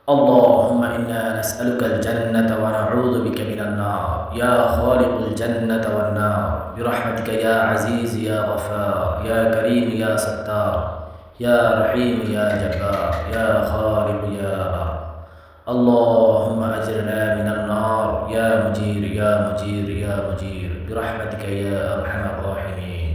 اللهم إنا نسألك الجنة ونعوذ بك من النار يا خالق الجنة والنار برحمتك يا عزيز يا غفار يا كريم يا ستار يا رحيم يا جبار يا خالق يا بر اللهم أجرنا من النار يا مجير يا مجير يا مجير برحمتك يا أرحم الراحمين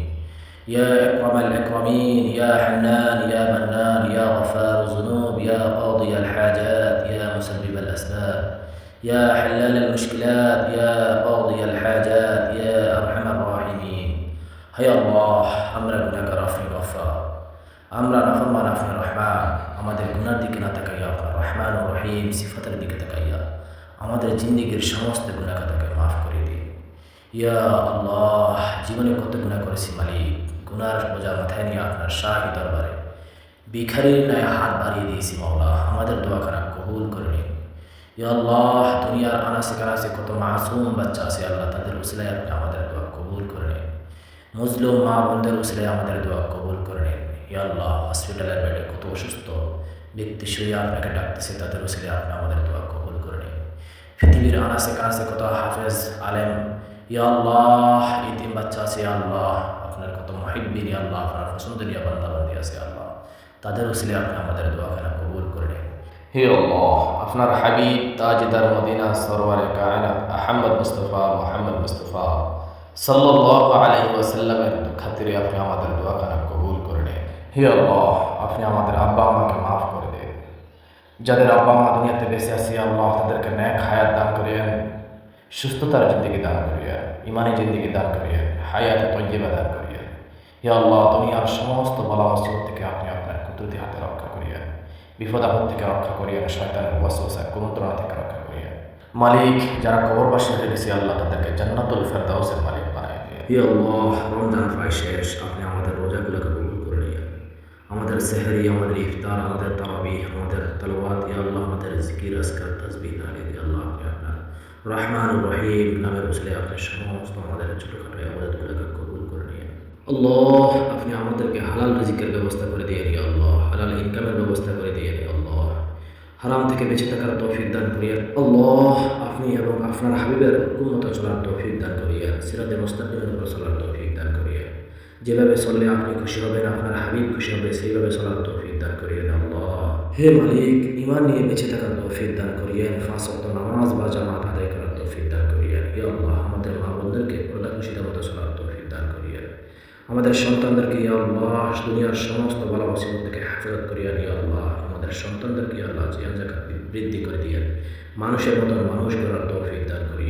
يا أكرم الأكرمين يا حنان يا منان يا غفار الذنوب يا قاضي الحاجات يا مسبب الأسباب يا حلال المشكلات يا قاضي الحاجات يا أرحم الراحمين هيا الله আমরা গুনাহগার আপনি গফফার আমরা নাফরমান আপনি রহমান আমাদের গুনার দিকে না তাকাইয়া আপনার রহমান ও রহিম সিফাতের দিকে তাকাইয়া আমাদের জিন্দেগীর সমস্ত গুনাহকে মাফ করে দিন ইয়া আল্লাহ জীবনে কত গুনাহ করেছি মালিক গুনার বোঝা মাথায় নিয়ে আপনার শাহী দরবারে ভিখারির ন্যায় হাত বাড়িয়ে দিয়েছি মাওলা আমাদের দোয়া খানা কবুল করে নিন ইয়া আল্লাহ দুনিয়ার আনাসে কানাসে কত মাসুম বাচ্চা আছে আল্লাহ তাদের উসিলায় আপনি আমাদের দোয়া কবুল করে নিন মুজলুম মা বোনদের উসিলায় আমাদের দোয়া কবুল করে নিন ইয়া আল্লাহ হসপিটালের বেডে কত অসুস্থ ব্যক্তি শুয়ে আপনাকে ডাকতেছে তাদের উসিলায় আপনি আমাদের দোয়া কবুল করে নিন পৃথিবীর আনাসে কানাসে কত হাফেজ আলেম ইয়া আল্লাহ ইতিম বাচ্চা আছে আল্লাহ আপনার কত মুহিব্বিন ইয়া আল্লাহ আপনার পছন্দনীয় বান্দাবান্দি আছে আল্লাহ তাদের উসিলে আপনি আমাদের দোয়াখানা কবুল করে নিন হে আল্লাহ আপনার হাবিব তাজদার মদিনা সরওয়ারে কায়নাত আহমদ মুস্তাফা মুহাম্মদ মুস্তাফা সাল্লাল্লাহু আলাইহি ওয়াসাল্লামের খাতিরে আপনি আমাদের দোয়াখানা কবুল করে নিন হে আল্লাহ আপনি আমাদের আব্বা আম্মাকে মাফ করে দিন যাদের আব্বা আম্মা দুনিয়াতে বেঁচে আছে আল্লাহ তাদেরকে নেক হায়াত দান করিয়েন সুস্থতার জিন্দগি দান করিয়েন ইমানি জিন্দগি দান করিয়েন হায়াতে তৈয়বা দান করিয়েন হে আল্লাহ দুনিয়ার সমস্ত বালা মুসিবত থেকে আপনি আপনার কুদরতি হাতে রক্ষা করিয়েন বিপদ আপদ থেকে রক্ষা করিয়েন শয়তানের ওয়াসওয়াসা কুমন্ত্রণা থেকে রক্ষা করিয়েন মালিক যারা কবরবাসী হয়ে গেছে আল্লাহ তাদেরকে জান্নাতুল ফেরদাউসের মালিক বানায় দিয়ে হে আল্লাহ রমজান প্রায় শেষ আপনি আমাদের রোজাগুলোকে কবুল করে নিয়েন আমাদের সেহরি আমাদের ইফতার আমাদের তারাবিহ আমাদের তালাওয়াত ইয়া আল্লাহ আমাদের জিকির আজকার তাসবিহ তাহলিল ইয়া আল্লাহ আপনি আপনার রহমান রহিম নামের উসিলে আপনি সমস্ত আমাদের ছোটোখাটো ইবাদতগুলোকে কবুল করে নিয়েন আল্লাহ আপনি আমাদেরকে হালাল রিজিকের ব্যবস্থা করে দিয়ে ইয়া আল্লাহ হালাল ইনকামের ব্যবস্থা করে দিয়ে ইয়া আল্লাহ হারাম থেকে বেঁচে থাকার তৌফিক দান করিয়েন আল্লাহ আপনি এবং আপনার হাবিবের হুকুম মতো চলার তৌফিক দান করিয়েন সিরাতে মুস্তাকিমের উপর চলার তৌফিক দান করিয়েন যেভাবে চললে আপনি খুশি হবেন আপনার হাবিব খুশি হবে সেইভাবে চলার তৌফিক দান করিয়েন আল্লাহ হে মালিক ঈমান নিয়ে বেঁচে থাকার তৌফিক দান করিয়েন 5 ওয়াক্ত নামাজ বা জামাত আদায় করার তৌফিক দান করিয়েন ইয়া আল্লাহ আমাদের মা বোনদেরকে পর্দানশীলতার মতো চলার তৌফিক দান করিয়েন আমাদের সন্তানদেরকে ইয়া আল্লাহ দুনিয়ার সমস্ত বালা মুসিবত থেকে হেফাজত করিয়েন ইয়া আল্লাহ আমাদের সন্তানদেরকে আল্লাহ জিয়ান জাকাত বৃদ্ধি করে দিয়েন মানুষের মতো মানুষ করার তৌফিক দান করিয়েন